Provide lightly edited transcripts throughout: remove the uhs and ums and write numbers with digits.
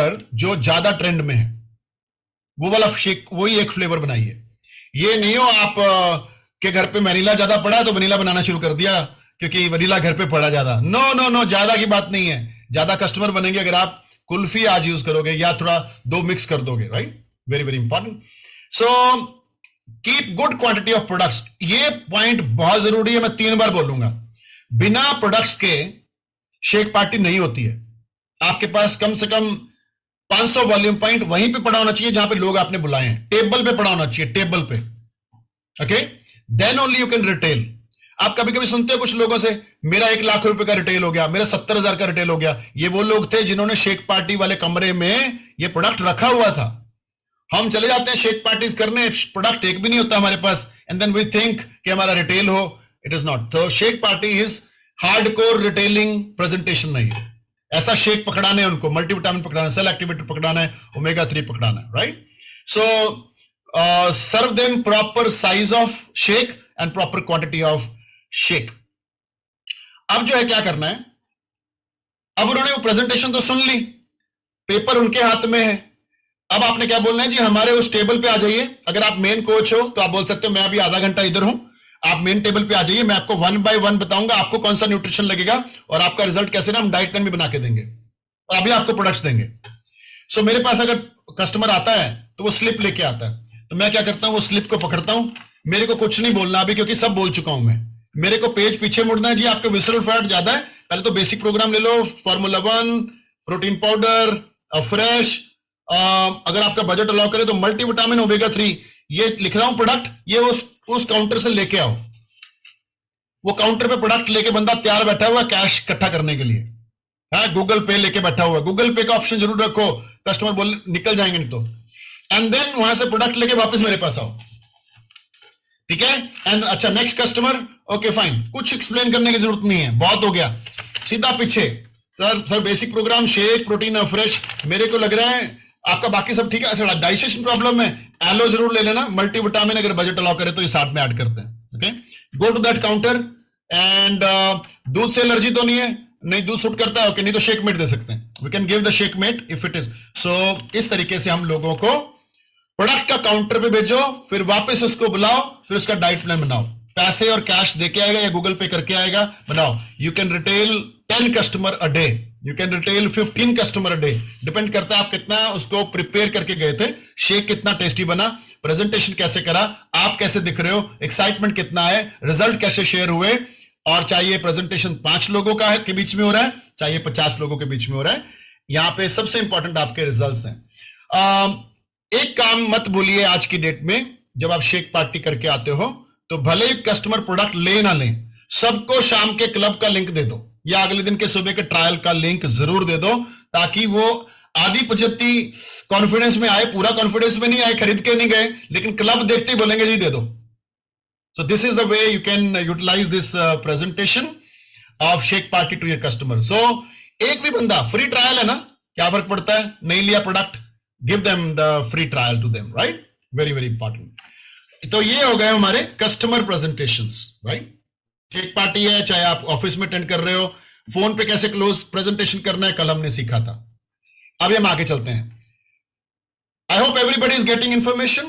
Flavour जो ज्यादा trend में है, वो वाला शेक, वही एक फ्लेवर बनाइए। ये नहीं हो आप के घर पे वनीला ज्यादा पड़ा तो वनीला बनाना शुरू कर दिया क्योंकि वनीला घर पे पड़ा ज्यादा। नो नो नो, ज्यादा की बात नहीं है। ज्यादा कस्टमर बनेंगे अगर आप कुल्फी आज यूज करोगे या थोड़ा दो मिक्स कर दोगे, right? Very very important. So keep good quantity of products, ये पॉइंट बहुत जरूरी है, मैं 3 बार बोलूंगा। बिना प्रोडक्ट्स के शेक पार्टी नहीं होती है। आपके पास कम से कम 500 वॉल्यूम पॉइंट वहीं पे पड़ा होना चाहिए जहां पे लोग आपने बुलाए हैं, टेबल पे पड़ा होना चाहिए, टेबल पे। Okay, then only you can retail. आप कभी कभी सुनते हो कुछ लोगों से, मेरा 1 लाख रुपए का रिटेल हो गया, मेरा 70,000 का रिटेल हो गया। ये वो लोग थे जिन्होंने शेक पार्टी वाले कमरे में ये प्रोडक्ट रखा हुआ था। हम चले जाते हैं शेक पार्टीज करने, प्रोडक्ट एक भी नहीं होता हमारे पास, एंड देन वी थिंक कि हमारा रिटेल हो। It is not. तो shake party is hardcore retailing presentation नहीं है। ऐसा शेक पकड़ाना है उनको, मल्टीविटामिन पकड़ाना है, सेल एक्टिवेटर पकड़ाना है, ओमेगा 3 पकड़ाना है, right? So serve them proper size of shake and proper quantity of shake. अब जो है क्या करना है, अब उन्होंने वो प्रेजेंटेशन तो सुन ली, पेपर उनके हाथ में है। अब आपने क्या बोलना है जी, हमारे उस टेबल पे आ जाइए। अगर आप मेन कोच हो तो आप बोल सकते हो मैं अभी आधा घंटा इधर हूं, आप मेन टेबल पे आ जाइए, मैं आपको 1 बाय 1 बताऊंगा आपको कौन सा न्यूट्रिशन लगेगा और आपका रिजल्ट कैसे ना हम डाइट प्लान भी बना के देंगे और अभी आपको प्रोडक्ट्स देंगे। सो मेरे पास अगर कस्टमर आता है तो वो स्लिप लेके आता है, तो मैं क्या करता हूं, वो स्लिप को पकड़ता हूं। मेरे को कुछ नहीं बोलना अभी क्योंकि सब बोल चुका हूं मैं। मेरे को पेज पीछे मुड़ना है जी, आपके विसरल फैट ज्यादा है, पहले तो बेसिक प्रोग्राम ले लो, फार्मूला 1, प्रोटीन पाउडर, फ्रेश, अगर आपका बजट अलाउ करे तो मल्टीविटामिन, ओमेगा 3, ये लिख रहा हूं प्रोडक्ट, ये उस काउंटर से लेके आओ। वो काउंटर पे प्रोडक्ट लेके बंदा तैयार बैठा हुआ कैश इकट्ठा करने के लिए, है, गूगल पे लेके बैठा हुआ। गूगल पे का ऑप्शन जरूर रखो, कस्टमर बोल निकल जाएंगे नहीं तो। एंड देन वहां से प्रोडक्ट लेके वापस मेरे पास आओ, ठीक है? एंड अच्छा, नेक्स्ट कस्टमर, ओके फाइन, कुछ एक्सप्लेन करने की जरूरत नहीं है, बहुत हो गया, सीधा पीछे। Sir basic programme, shake, protein, fresh, मेरे को लग रहा है आपका बाकी सब ठीक है। अच्छा, डाइजेशन प्रॉब्लम है, एलो जरूर ले लेना, मल्टीविटामिन अगर बजट अलाउ करे तो इस साथ में ऐड करते हैं। Okay, go to that counter and दूध से एलर्जी तो नहीं है? नहीं, दूध सूट करता है, ओके, नहीं तो शेक मेट दे सकते हैं, we can give the shake mate if it is. So इस तरीके से हम लोगों को प्रोडक्ट का काउंटर पे भेजो, फिर वापस उसको बुलाओ, फिर उसका डाइट प्लान बनाओ। पैसे और कैश देके आएगा या गूगल पे करके आएगा, बनाओ। You can retail 10 customer a day, you can retail 15 customer a day, depend करता है आप कितना उसको प्रिपेयर करके गए थे, शेक कितना टेस्टी बना, प्रेजेंटेशन कैसे करा, आप कैसे दिख रहे हो, एक्साइटमेंट कितना है, रिजल्ट कैसे शेयर हुए। और चाहिए प्रेजेंटेशन 5 लोगों का है के बीच में हो रहा है, चाहिए 50 लोगों के बीच में हो रहा है, यहां पे सबसे इंपॉर्टेंट आपके रिजल्ट्स हैं। एक काम मत भूलिए आज की डेट में, जब आप शेक पार्टी करके आते हो तो भले ही कस्टमर प्रोडक्ट ले ना ले, सबको शाम के क्लब का लिंक दे दो या अगले दिन के सुबह के ट्रायल का लिंक जरूर दे दो, ताकि वो आधी पचत्ती कॉन्फिडेंस में आए, पूरा कॉन्फिडेंस में नहीं आए, खरीद के नहीं गए, लेकिन क्लब देखते ही बोलेंगे जी दे दो। So this is the way you can utilize this presentation of shake party to your customer. So एक भी बंदा, फ्री ट्रायल है ना, क्या फर्क पड़ता है, नहीं लिया product, give them the free trial to them, right? Very very important. तो ये हो गए हमारे customer presentations, right? Shake party है, चाहे आप ऑफिस में अटेंड कर रहे हो, फोन पे कैसे क्लोज प्रेजेंटेशन करना है कल हमने सीखा था। अभी हम आगे चलते हैं। I hope everybody is getting information,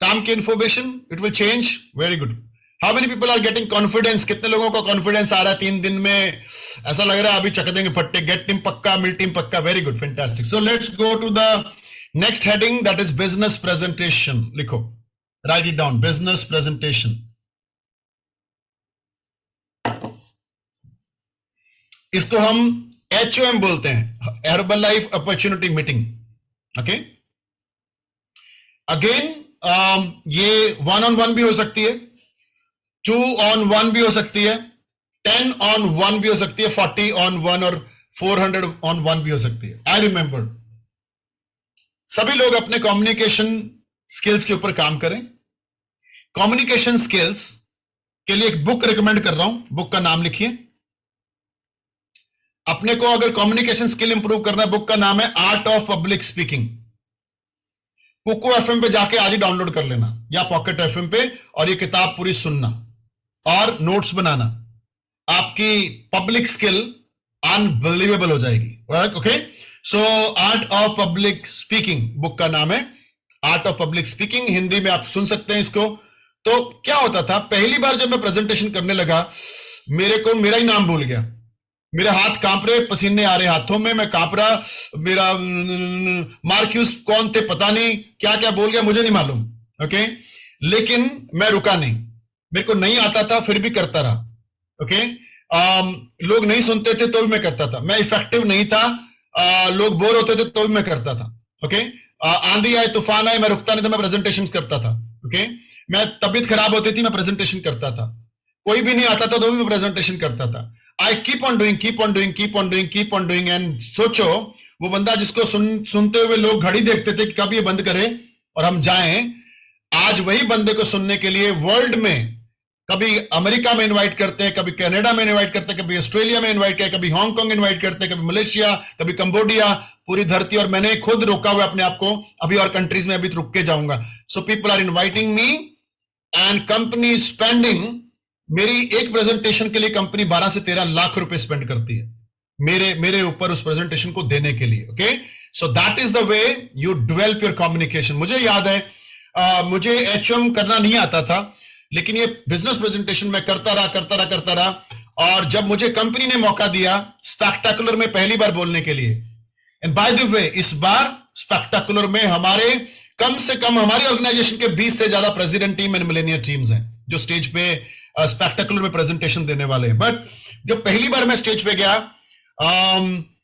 काम की information, it will change, very good. How many people are getting confidence, कितने लोगों का कॉन्फिडेंस आ रहा है 3 दिन में, ऐसा लग रहा है अभी चक देंगे फट्टे, गेट टीम पक्का, मिल टीम पक्का, very good, fantastic. So let's go to the next heading, that is business presentation. लिखो, write it down, business presentation. इसको हम HOM बोलते हैं, Herbalife opportunity meeting. Okay, again ये 1 on 1 भी हो सकती है, 2 on 1 भी हो सकती है, 10 on 1 भी हो सकती है, 40 on 1 और 400 on 1 भी हो सकती है। आई रिमेंबर, सभी लोग अपने कम्युनिकेशन स्किल्स के ऊपर काम करें। कम्युनिकेशन स्किल्स के लिए एक बुक रिकमेंड कर रहा हूं, बुक का नाम लिखिए। अपने को अगर कम्युनिकेशन स्किल इंप्रूव करना है, बुक का नाम है art of public speaking. Kuku FM पे जाके आज ही डाउनलोड कर लेना या पॉकेट FM पे, और ये किताब पूरी सुनना और नोट्स बनाना, आपकी पब्लिक स्किल अनबिलीवेबल हो जाएगी। Okay, so art of public speaking book का नाम है, art of public speaking, Hindi में आप सुन सकते हैं इसको। तो क्या होता था, पहली बार जब मैं प्रेजेंटेशन करने लगा, मेरा ही नाम भूल गया, मेरे हाथ कांप रहे, पसीने आ रहे हाथों में, मैं कांप रहा, मेरा मार्क्यूस कौन थे पता नहीं, क्या क्या बोल गया मुझे नहीं मालूम। ओके, लेकिन मैं रुका नहीं, मेरे को नहीं आता था फिर भी करता रहा। ओके, लोग नहीं सुनते थे तो भी मैं करता था, मैं इफेक्टिव नहीं था, लोग बोर होते थे तो भी मैं करता था। ओके, आंधी आए तूफान आए मैं रुकता नहीं था, मैं प्रेजेंटेशन करता था। ओके, मैं तबीयत खराब होती थी मैं प्रेजेंटेशन करता था, कोई भी नहीं आता था तो भी मैं प्रेजेंटेशन करता था। I keep on doing, keep on doing, keep on doing, keep on doing. And सोचो, वो बंदा जिसको सुनते हुए लोग घड़ी देखते थे कि कब ये बंद करे और हम जाएं, आज वही बंदे को सुनने के लिए वर्ल्ड में कभी अमेरिका में इनवाइट करते हैं, कभी कनाडा में इनवाइट करते हैं, कभी ऑस्ट्रेलिया में इनवाइट किया, कभी हांगकांग इनवाइट करते हैं, कभी मलेशिया, कभी कंबोडिया, पूरी धरती। और मैंने खुद रोका हुआ अपने आप को, अभी और कंट्रीज में अभी रुक के जाऊंगा। So people are inviting me and company spending, मेरी एक प्रेजेंटेशन के लिए कंपनी 12 से 13 लाख रुपए स्पेंड करती है मेरे ऊपर उस प्रेजेंटेशन को देने के लिए। Okay, so that is the way you develop your communication. मुझे याद है, मुझे एचएम करना नहीं आता था, लेकिन ये बिजनेस प्रेजेंटेशन मैं करता रहा। और जब मुझे कंपनी ने मौका दिया स्पेक्टाकुलर में पहली बार बोलने के लिए, एंड बाय द वे इस बार स्पेक्टाकुलर में हमारे कम से कम हमारी ऑर्गेनाइजेशन के 20 से ज्यादा president team and Millionaire teams हैं जो स्टेज पे स्पेक्टाकुलर में प्रेजेंटेशन देने वाले हैं। बट जब पहली बार मैं स्टेज पे गया,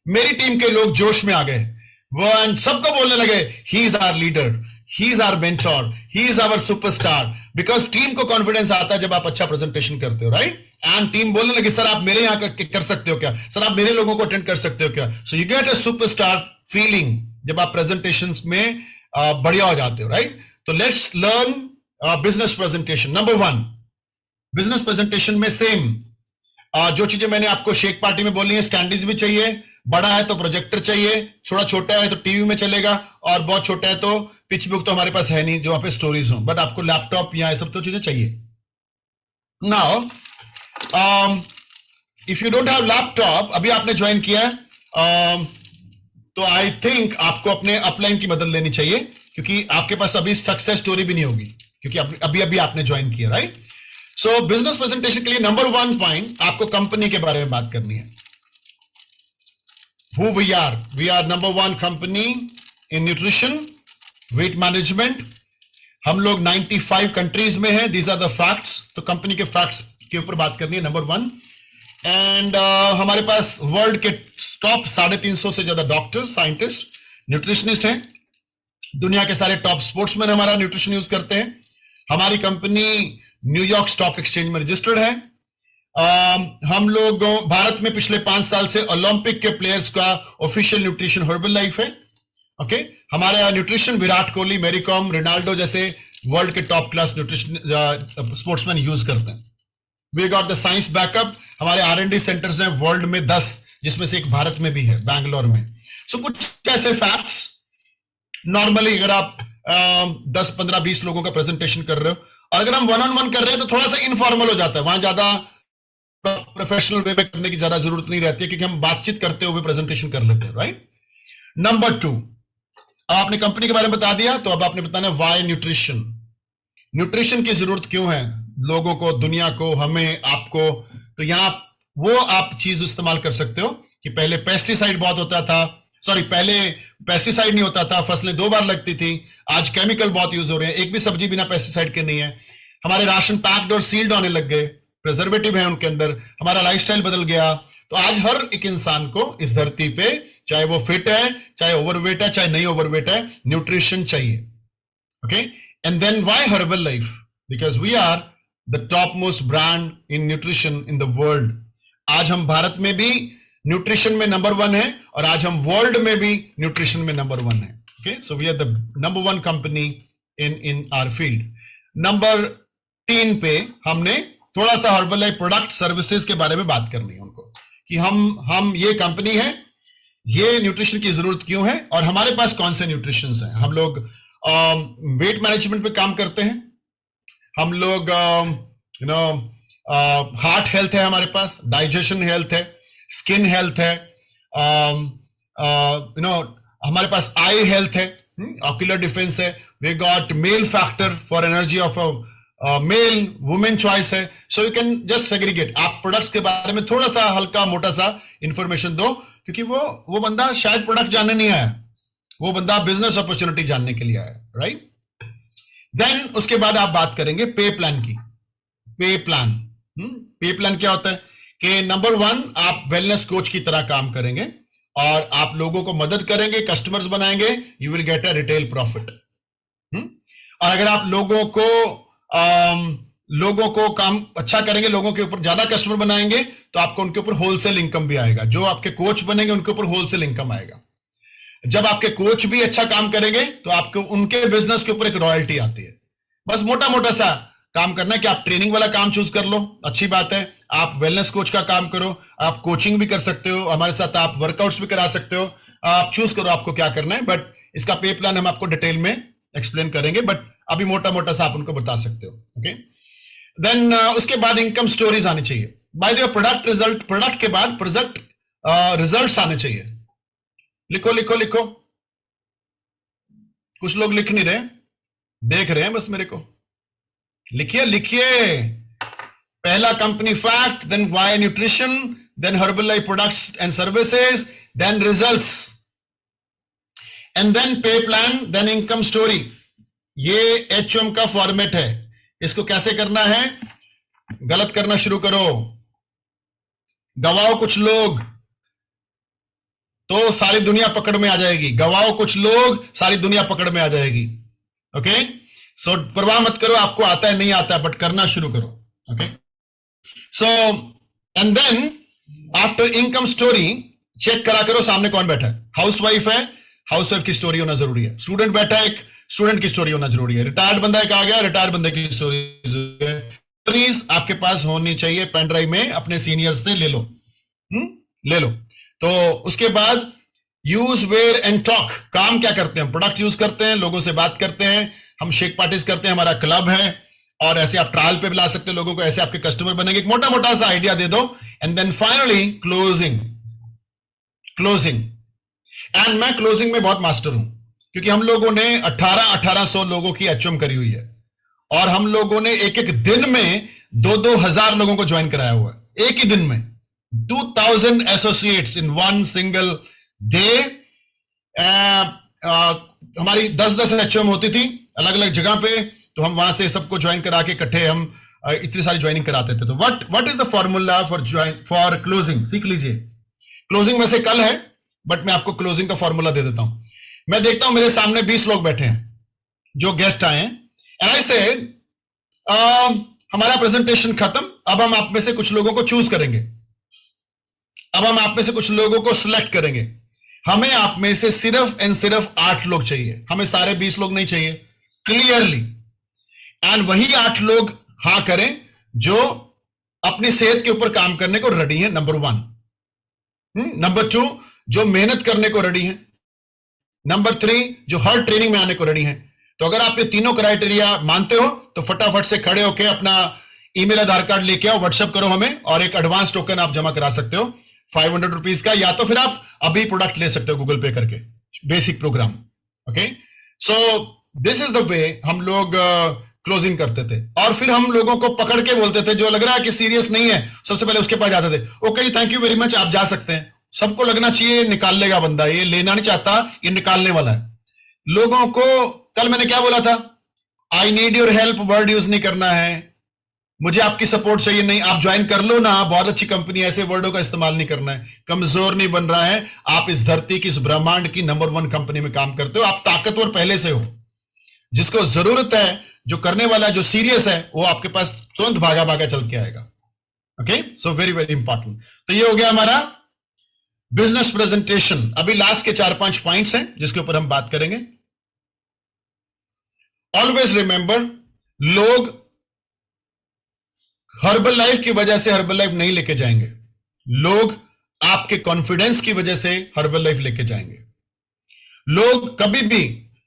मेरी टीम के लोग जोश में आ गए, वो सबको बोलने लगे, he is our leader, he is our mentor, he is our superstar. Because team को कॉन्फिडेंस आता है जब आप अच्छा प्रेजेंटेशन करते हो, राइट? एंड टीम बोलने लगी, सर आप मेरे यहां कर सकते हो क्या, सर आप मेरे लोगों को अटेंड कर सकते हो क्या। So you get a superstar feeling जब आप प्रेजेंटेशन में बढ़िया हो जाते हो, राइट? तो let's learn business presentation. Number 1, business presentation में सेम जो चीजें मैंने आपको शेक पार्टी में बोली है, स्टैंडीज भी चाहिए, बड़ा है तो प्रोजेक्टर चाहिए, थोड़ा छोटा है तो टीवी में चलेगा, और बहुत छोटा है तो पिच बुक तो हमारे पास है नहीं जो वहां पे स्टोरीज हो, बट आपको लैपटॉप या ये सब तो चीजें चाहिए। Now if you don't have laptop, अभी आपने ज्वाइन किया है, तो आई थिंक आपको अपने अपलाइन की मदद लेनी चाहिए, क्योंकि आपके पास अभी सक्सेस स्टोरी भी नहीं होगी, क्योंकि अभी आपने ज्वाइन किया, राइट? सो बिजनेस प्रेजेंटेशन के लिए नंबर 1 पॉइंट, आपको कंपनी के बारे में बात करनी है। Who we are number 1 company in nutrition, weight management. हम लोग 95 कंट्रीज में हैं, these are the facts। तो कंपनी के फैक्ट्स के ऊपर बात करनी है, नंबर 1। एंड हमारे पास वर्ल्ड के टॉप 350 से ज्यादा डॉक्टर्स, साइंटिस्ट, न्यूट्रिशनिस्ट हैं। दुनिया के सारे टॉप स्पोर्ट्समैन हमारा न्यूट्रिशन यूज करते हैं। हमारी कंपनी न्यूयॉर्क स्टॉक एक्सचेंज में रजिस्टर्ड है। हम लोग भारत में पिछले 5 साल से ओलंपिक के प्लेयर्स का ऑफिशियल न्यूट्रिशन हर्बल लाइफ है। ओके, हमारे न्यूट्रिशन विराट कोहली, मैरी कॉम, रोनाल्डो जैसे वर्ल्ड के top class nutrition sportsman use करते हैं। We got the science backup. हमारे R&D सेंटर्स हैं वर्ल्ड में 10, जिसमें से एक भारत में भी है, बैंगलोर में। सो कुछ ऐसे फैक्ट्स, नॉर्मली अगर आप 10, 15, 20 लोगों का प्रेजेंटेशन कर रहे हो, और अगर हम 1-on-1 कर रहे हैं तो थोड़ा सा इनफॉर्मल हो जाता है, वहां ज्यादा प्रोफेशनल वे में करने की ज्यादा जरूरत नहीं रहती है, क्योंकि हम बातचीत करते हुए प्रेजेंटेशन कर लेते हैं, राइट? नंबर 2, आपने कंपनी के बारे में बता दिया, तो अब आपने बताना व्हाई न्यूट्रिशन। न्यूट्रिशन की जरूरत क्यों है लोगों को, दुनिया को, हमें, आपको। तो यहां आप चीज इस्तेमाल कर सकते हो कि पहले पेस्टिसाइड बहुत होता था, सॉरी पहले पेस्टिसाइड नहीं होता था, फसलें 2 बार लगती थी, आज केमिकल बहुत यूज हो रहे हैं, एक भी सब्जी बिना पेस्टिसाइड के नहीं है। हमारे राशन पैक्ड और सील्ड होने लग गए, प्रिजर्वेटिव है उनके अंदर, हमारा लाइफस्टाइल बदल गया। तो आज हर एक इंसान को इस धरती पे, चाहे वो फिट है, चाहे ओवरवेट है, चाहे नहीं ओवरवेट है, न्यूट्रिशन चाहिए। Okay, and then why Herbalife? Because we are the top most brand in nutrition in the world. आज हम भारत में भी न्यूट्रिशन में नंबर 1 है, और आज हम वर्ल्ड में भी न्यूट्रिशन में नंबर 1 है। Okay, so we are the number 1 company in our field. Number 3 पे हमने थोड़ा सा हर्बल लाइफ प्रोडक्ट सर्विसेज के बारे में बात करनी है उनको, कि हम ये कंपनी है, ये न्यूट्रिशन की जरूरत क्यों है, और हमारे पास कौन से न्यूट्रिशन हैं। हम लोग वेट मैनेजमेंट पे काम करते हैं, हम लोग हार्ट हेल्थ है हमारे पास, डाइजेशन हेल्थ है, स्किन हेल्थ है, हमारे पास आई हेल्थ है, ऑक्यूलर डिफेंस है, we got male factor for energy of male, women choice है. So you can just segregate. आप प्रोडक्ट्स के बारे में थोड़ा सा हल्का मोटा सा इंफॉर्मेशन दो, क्योंकि वो बंदा शायद प्रोडक्ट जानने नहीं आया, वो बंदा बिजनेस अपॉर्चुनिटी जानने के लिए आया, राइट. देन उसके बाद आप बात करेंगे पे प्लान की. पे प्लान, पे प्लान क्या होता है कि नंबर 1 आप वेलनेस कोच की तरह काम करेंगे और आप लोगों को मदद करेंगे, कस्टमर्स बनाएंगे, you will get a retail profit. और अगर आप लोगों को काम अच्छा करेंगे, लोगों के ऊपर ज्यादा कस्टमर बनाएंगे, तो आपको उनके ऊपर होलसेल इनकम भी आएगा. जो आपके कोच बनेंगे उनके ऊपर होलसेल इनकम आएगा. जब आपके कोच भी अच्छा काम करेंगे तो आपको उनके बिजनेस के ऊपर एक रॉयल्टी आती है. बस मोटा मोटा सा काम करना है कि आप ट्रेनिंग वाला काम चूज कर लो, अच्छी बात है. आप वेलनेस कोच का काम करो, आप कोचिंग भी कर सकते हो हमारे साथ, आप वर्कआउट्स भी करा सकते हो. आप चूज करो आपको क्या करना है. बट इसका पे प्लान हम आपको डिटेल में एक्सप्लेन करेंगे, बट अभी मोटा मोटा सा आप उनको बता सकते हो. ओके. देन उसके बाद इनकम स्टोरीज आनी चाहिए. बाय द प्रोडक्ट के बाद प्रोजेक्ट रिजल्ट्स आने चाहिए. लिखो लिखो लिखो. कुछ लोग लिख नहीं रहे, देख रहे हैं बस मेरे को. लिखिए लिखिए. पहला company fact, then why nutrition, then Herbalife products and services, then results, and then pay plan, then income story. ये एचएम का फॉर्मेट है. इसको कैसे करना है? गलत करना शुरू करो, गवाओ कुछ लोग तो सारी दुनिया पकड़ में आ जाएगी. गवाओ कुछ लोग, सारी दुनिया पकड़ में आ जाएगी. ओके. सो परवाह मत करो आपको आता है नहीं आता है, बट करना शुरू करो. Okay. So and then after income story check करा करो सामने कौन बैठा है. हाउसवाइफ है, हाउसवाइफ की स्टोरी होना जरूरी है. स्टूडेंट बैठा है, एक स्टूडेंट की स्टोरी होना जरूरी है. रिटायर्ड बंदा एक आ गया, रिटायर्ड बंदे की स्टोरी आपके पास होनी चाहिए. पेन ड्राइव में अपने सीनियर से ले लो. ले लो. तो उसके बाद यूज, वेयर एंड टॉक. काम क्या करते हैं? प्रोडक्ट यूज करते हैं, लोगों से बात करते हैं, हम शेक पार्टीज करते हैं, हमारा क्लब है, और ऐसे आप ट्रायल पे बुला सकते हैं लोगों को, ऐसे आपके कस्टमर बनेंगे. एक मोटा मोटा सा आइडिया दे दो. And then finally closing. Closing. And मैं क्लोजिंग में बहुत मास्टर हूं, क्योंकि हम लोगों ने 1800 लोगों की एचएम करी हुई है, और हम लोगों ने एक एक दिन में 2-2 हजार लोगों को ज्वाइन कराया हुआ है. एक ही दिन में 2000 associates in one single day. हमारी 10-10 एचएम होती थी अलग अलग जगह पे, तो हम वहां से सबको ज्वाइन करा के इकट्ठे हम इतनी सारी ज्वाइनिंग कराते थे. तो what is the formula for closing? सीख लीजिए. क्लोजिंग में से कल है, बट मैं आपको क्लोजिंग का फॉर्मूला दे देता हूं. मैं देखता हूं मेरे सामने 20 लोग बैठे हैं जो गेस्ट आए हैं, एंड आई से हमारा प्रेजेंटेशन खत्म, अब हम आप में से कुछ लोगों को चूज करेंगे, अब हम आप में से कुछ लोगों को सिलेक्ट करेंगे. हमें आप में से सिर्फ एंड सिर्फ 8 लोग चाहिए, हमें सारे 20 लोग नहीं चाहिए, क्लियरली. एंड वही 8 लोग हां करें जो अपनी सेहत के ऊपर काम करने को रेडी हैं, नंबर 1. नंबर 2, जो मेहनत करने को रेडी हैं. नंबर 3, जो हर ट्रेनिंग में आने को रेडी हैं. तो अगर आप ये तीनों क्राइटेरिया मानते हो तो फटाफट से खड़े होकर अपना ईमेल, आधार कार्ड लेके आओ, व्हाट्सएप करो हमें, और एक एडवांस टोकन आप जमा करा सकते हो 500 रुपीज का, या तो फिर आप अभी प्रोडक्ट ले सकते हो गूगल पे करके, basic programme. Okay. So this is the वे हम लोग क्लोजिंग करते थे. और फिर हम लोगों को पकड़ के बोलते थे, जो लग रहा है कि सीरियस नहीं है, सबसे पहले उसके पास जाते थे. Okay, thank you very much, आप जा सकते हैं. सबको लगना चाहिए निकाल लेगा बंदा, ये लेना नहीं चाहता, ये निकालने वाला है. लोगों को कल मैंने क्या बोला था? I need your help word use नहीं करना है. मुझे आपकी सपोर्ट चाहिए, नहीं, आप ज्वाइन कर लो ना, बहुत अच्छी कंपनी, ऐसे वर्डों का इस्तेमाल नहीं करना है. कमजोर नहीं बन रहा है. आप इस धरती की, इस ब्रह्मांड की नंबर 1 कंपनी में काम करते हो. आप ताकतवर पहले से हो. जिसको जरूरत है, जो करने वाला है, जो सीरियस है, वो आपके पास तुरंत भागा भागा चल के आएगा. Okay. So very very important. तो ये हो गया हमारा बिजनेस प्रेजेंटेशन. अभी लास्ट के 4-5 पॉइंट्स हैं जिसके ऊपर हम बात करेंगे. ऑलवेज रिमेंबर, लोग हर्बल लाइफ की वजह से हर्बल लाइफ नहीं लेके जाएंगे, लोग आपके कॉन्फिडेंस की वजह से हर्बल लाइफ लेके जाएंगे. लोग कभी भी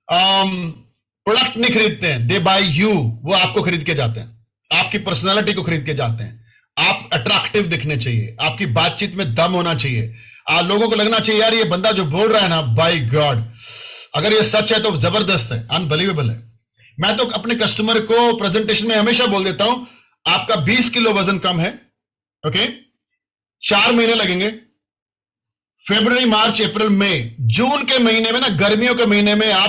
प्रोडक्ट नहीं खरीदते हैं, दे बाय यू. वो आपको खरीद के जाते हैं, आपकी पर्सनालिटी को खरीद के जाते हैं. आप अट्रैक्टिव दिखने चाहिए, आपकी बातचीत में दम होना चाहिए, लोगों को लगना चाहिए यार ये बंदा जो बोल रहा है ना, बाय गॉड, अगर ये सच है तो जबरदस्त है, अनबिलीवेबल है। मैं तो अपने कस्टमर को प्रेजेंटेशन में हमेशा बोल देता हूं, आपका 20 किलो वजन कम है, ओके, 4 महीने लगेंगे, फरवरी, मार्च, अप्रैल, मई, जून के महीने में ना, गर्मियों के महीने में आप